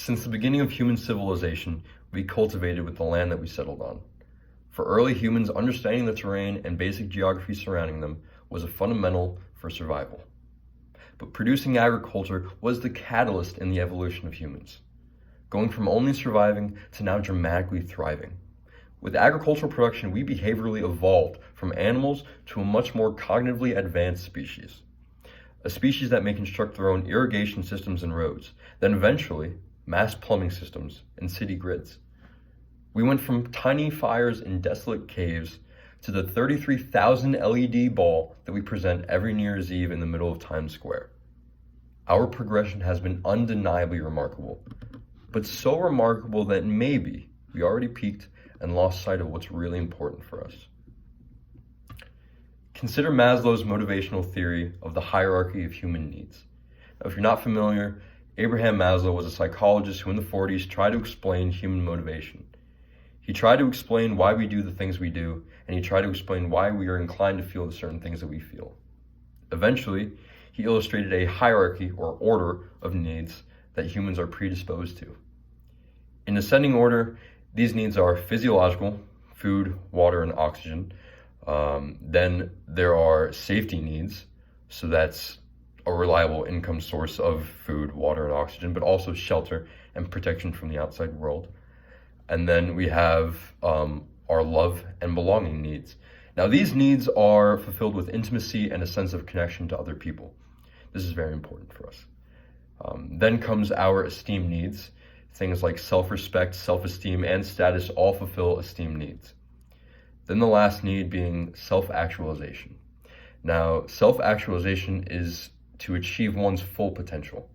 Since the beginning of human civilization, we cultivated with the land that we settled on. For early humans, understanding the terrain and basic geography surrounding them was a fundamental for survival. But producing agriculture was the catalyst in the evolution of humans, going from only surviving to now dramatically thriving. With agricultural production, we behaviorally evolved from animals to a much more cognitively advanced species. A species that may construct their own irrigation systems and roads, then eventually mass plumbing systems and city grids. We went from tiny fires in desolate caves to the 33,000 LED ball that we present every New Year's Eve in the middle of Times Square. Our progression has been undeniably remarkable, but so remarkable that maybe we already peaked and lost sight of what's really important for us. Consider Maslow's motivational theory of the hierarchy of human needs. Now, if you're not familiar, Abraham Maslow was a psychologist who in the 40s tried to explain human motivation. He tried to explain why we do the things we do, and he tried to explain why we are inclined to feel the certain things that we feel. Eventually, he illustrated a hierarchy or order of needs that humans are predisposed to. In ascending order, these needs are physiological, food, water, and oxygen. Then there are safety needs, so that's a reliable income source of food, water, and oxygen, but also shelter and protection from the outside world. And then we have our love and belonging needs. Now, these needs are fulfilled with intimacy and a sense of connection to other people. This is very important for us. Then comes our esteem needs. Things like self-respect, self-esteem, and status all fulfill esteem needs. Then the last need being self-actualization. Now, self-actualization is to achieve one's full potential.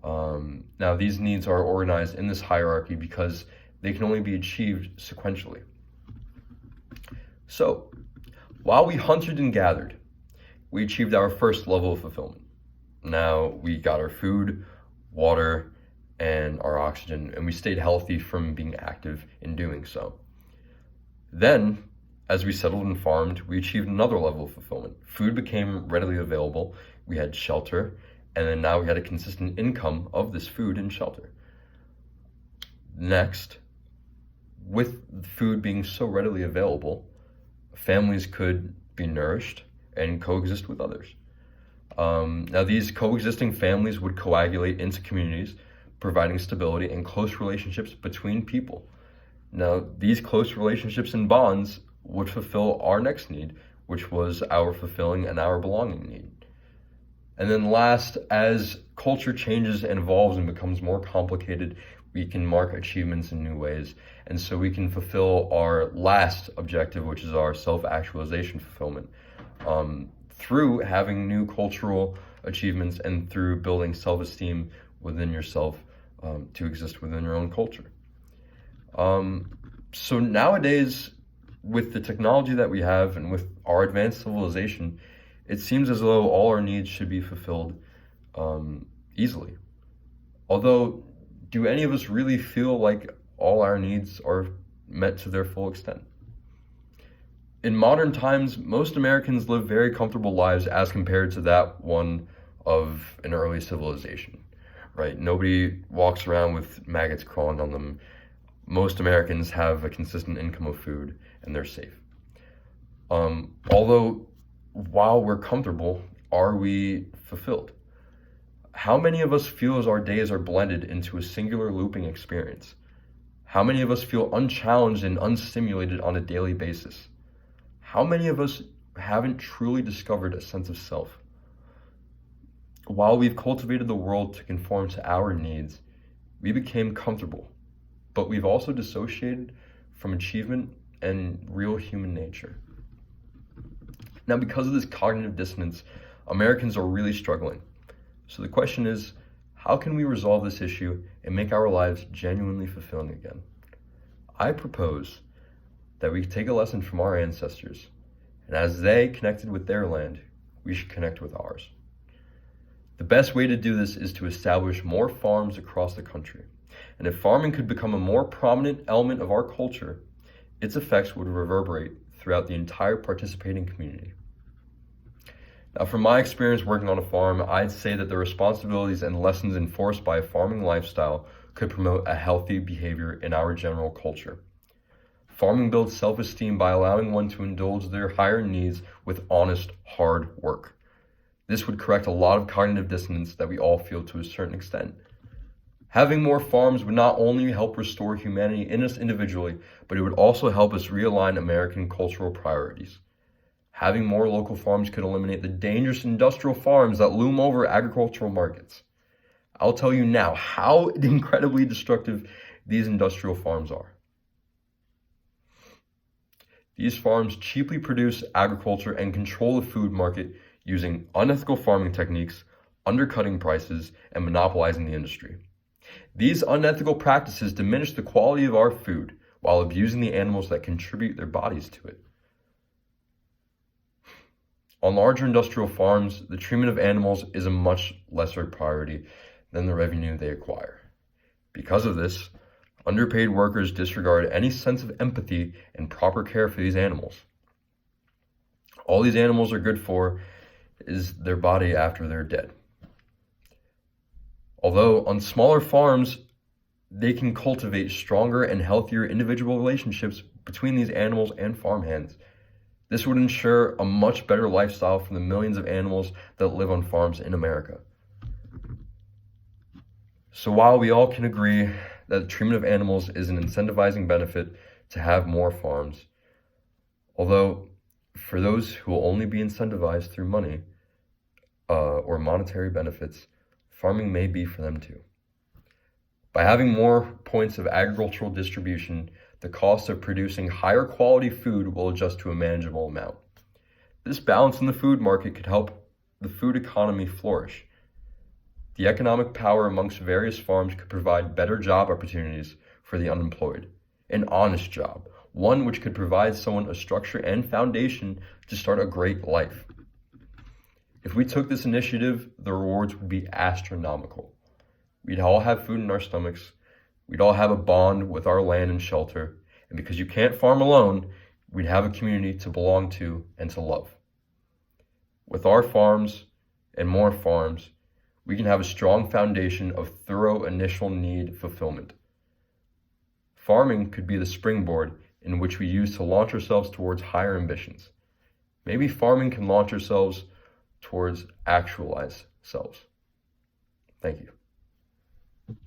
Now, these needs are organized in this hierarchy because they can only be achieved sequentially. So, while we hunted and gathered, we achieved our first level of fulfillment. Now, we got our food, water, and our oxygen, and we stayed healthy from being active in doing so. Then, as we settled and farmed, we achieved another level of fulfillment. Food became readily available, we had shelter, and then now we had a consistent income of this food and shelter. Next, with food being so readily available, families could be nourished and coexist with others. Now, these coexisting families would coagulate into communities, providing stability and close relationships between people. Now, these close relationships and bonds would fulfill our next need, which was our fulfilling and our belonging need. And then last, as culture changes and evolves and becomes more complicated, we can mark achievements in new ways. And so we can fulfill our last objective, which is our self-actualization fulfillment, through having new cultural achievements and through building self-esteem within yourself to exist within your own culture. So nowadays, with the technology that we have and with our advanced civilization, it seems as though all our needs should be fulfilled easily. Although, do any of us really feel like all our needs are met to their full extent? In modern times, most Americans live very comfortable lives as compared to that one of an early civilization, right? Nobody walks around with maggots crawling on them. Most Americans have a consistent income of food and they're safe. Although, while we're comfortable, are we fulfilled? How many of us feel as our days are blended into a singular looping experience? How many of us feel unchallenged and unstimulated on a daily basis? How many of us haven't truly discovered a sense of self? While we've cultivated the world to conform to our needs, we became comfortable, but we've also dissociated from achievement and real human nature. Now, because of this cognitive dissonance, Americans are really struggling. So the question is, how can we resolve this issue and make our lives genuinely fulfilling again? I propose that we take a lesson from our ancestors, and as they connected with their land, we should connect with ours. The best way to do this is to establish more farms across the country. And if farming could become a more prominent element of our culture, its effects would reverberate throughout the entire participating community. Now, from my experience working on a farm, I'd say that the responsibilities and lessons enforced by a farming lifestyle could promote a healthy behavior in our general culture. Farming builds self-esteem by allowing one to indulge their higher needs with honest, hard work. This would correct a lot of cognitive dissonance that we all feel to a certain extent. Having more farms would not only help restore humanity in us individually, but it would also help us realign American cultural priorities. Having more local farms could eliminate the dangerous industrial farms that loom over agricultural markets. I'll tell you now how incredibly destructive these industrial farms are. These farms cheaply produce agriculture and control the food market using unethical farming techniques, undercutting prices, and monopolizing the industry. These unethical practices diminish the quality of our food while abusing the animals that contribute their bodies to it. On larger industrial farms, the treatment of animals is a much lesser priority than the revenue they acquire. Because of this, underpaid workers disregard any sense of empathy and proper care for these animals. All these animals are good for is their body after they're dead. Although on smaller farms, they can cultivate stronger and healthier individual relationships between these animals and farmhands. This would ensure a much better lifestyle for the millions of animals that live on farms in America. So while we all can agree that the treatment of animals is an incentivizing benefit to have more farms, although for those who will only be incentivized through money or monetary benefits, farming may be for them too. By having more points of agricultural distribution, the cost of producing higher quality food will adjust to a manageable amount. This balance in the food market could help the food economy flourish. The economic power amongst various farms could provide better job opportunities for the unemployed, an honest job, one which could provide someone a structure and foundation to start a great life. If we took this initiative, the rewards would be astronomical. We'd all have food in our stomachs. We'd all have a bond with our land and shelter. And because you can't farm alone, we'd have a community to belong to and to love. With our farms and more farms, we can have a strong foundation of thorough initial need fulfillment. Farming could be the springboard in which we use to launch ourselves towards higher ambitions. Maybe farming can launch ourselves towards actualized selves. Thank you.